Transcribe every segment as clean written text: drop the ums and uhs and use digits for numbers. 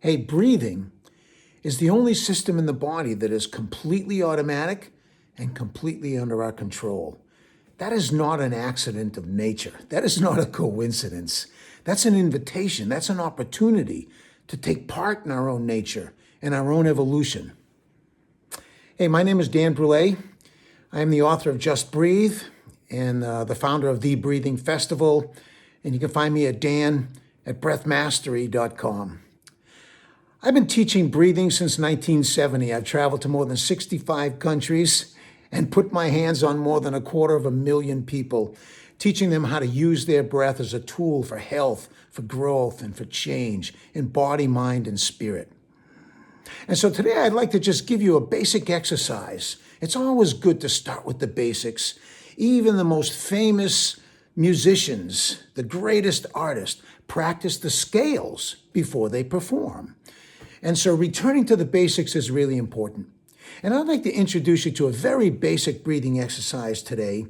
Hey, breathing is the only system in the body that is completely automatic and completely under our control. That is not an accident of nature. That is not a coincidence. That's an invitation. That's an opportunity to take part in our own nature and our own evolution. Hey, my name is Dan Brulé. I am the author of Just Breathe and the founder of The Breathing Festival. And you can find me at dan@breathmastery.com. I've been teaching breathing since 1970. I've traveled to more than 65 countries and put my hands on more than 250,000 people, teaching them how to use their breath as a tool for health, for growth, and for change in body, mind, and spirit. And so today I'd like to just give you a basic exercise. It's always good to start with the basics. Even the most famous musicians, the greatest artists, practice the scales before they perform. And so returning to the basics is really important. And I'd like to introduce you to a very basic breathing exercise today.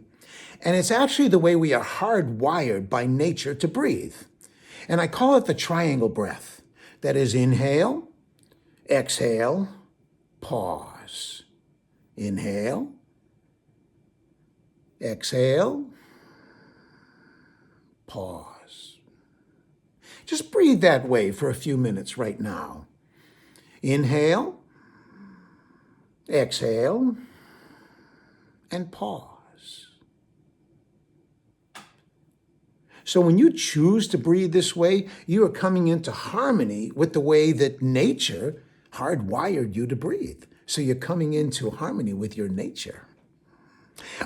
And it's actually the way we are hardwired by nature to breathe. And I call it the triangle breath. That is inhale, exhale, pause. Inhale, exhale, pause. Just breathe that way for a few minutes right now. Inhale, exhale, and pause. So when you choose to breathe this way, you are coming into harmony with the way that nature hardwired you to breathe. So you're coming into harmony with your nature.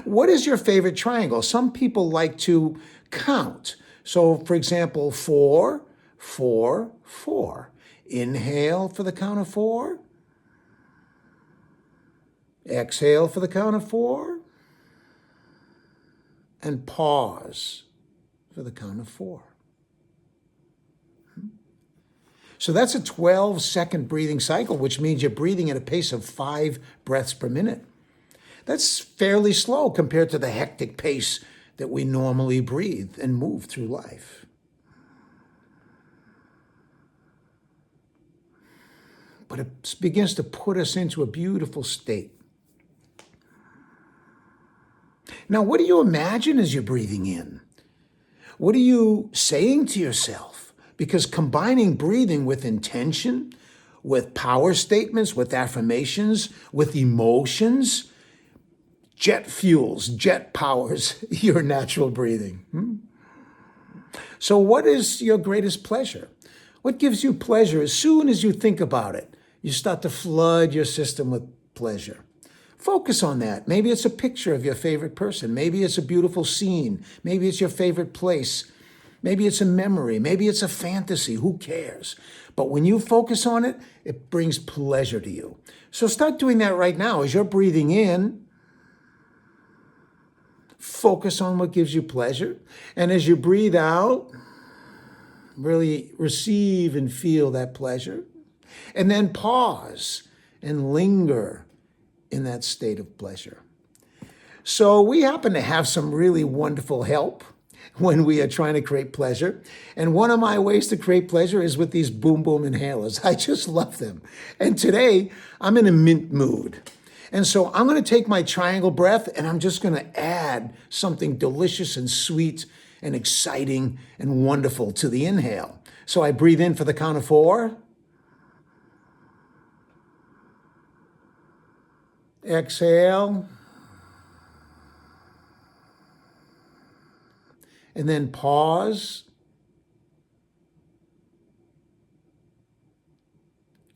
What is your favorite triangle? Some people like to count. So for example, 4, 4, 4. Inhale for the count of 4. Exhale for the count of 4. And pause for the count of 4. So that's a 12-second breathing cycle, which means you're breathing at a pace of 5 breaths per minute. That's fairly slow compared to the hectic pace that we normally breathe and move through life. But it begins to put us into a beautiful state. Now, what do you imagine as you're breathing in? What are you saying to yourself? Because combining breathing with intention, with power statements, with affirmations, with emotions, jet fuels, jet powers your natural breathing. So what is your greatest pleasure? What gives you pleasure? As soon as you think about it, you start to flood your system with pleasure. Focus on that. Maybe it's a picture of your favorite person. Maybe it's a beautiful scene. Maybe it's your favorite place. Maybe it's a memory. Maybe it's a fantasy. Who cares? But when you focus on it, it brings pleasure to you. So start doing that right now. As you're breathing in, focus on what gives you pleasure. And as you breathe out, really receive and feel that pleasure. And then pause and linger in that state of pleasure. So we happen to have some really wonderful help when we are trying to create pleasure. And one of my ways to create pleasure is with these BoomBoom inhalers. I just love them. And today I'm in a mint mood. And so I'm going to take my triangle breath and I'm just going to add something delicious and sweet and exciting and wonderful to the inhale. So I breathe in for the count of 4. Exhale. And then pause.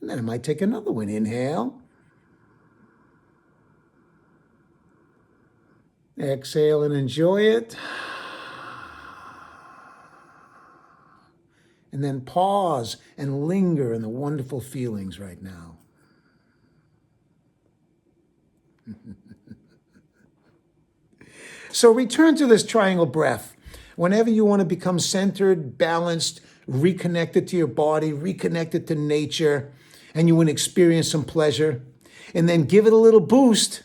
And then I might take another one. Inhale. Exhale and enjoy it. And then pause and linger in the wonderful feelings right now. So return to this triangle breath. Whenever you want to become centered, balanced, reconnected to your body, reconnected to nature, and you want to experience some pleasure, and then give it a little boost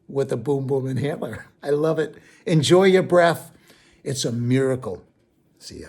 with a BoomBoom inhaler. I love it. Enjoy your breath. It's a miracle. See ya.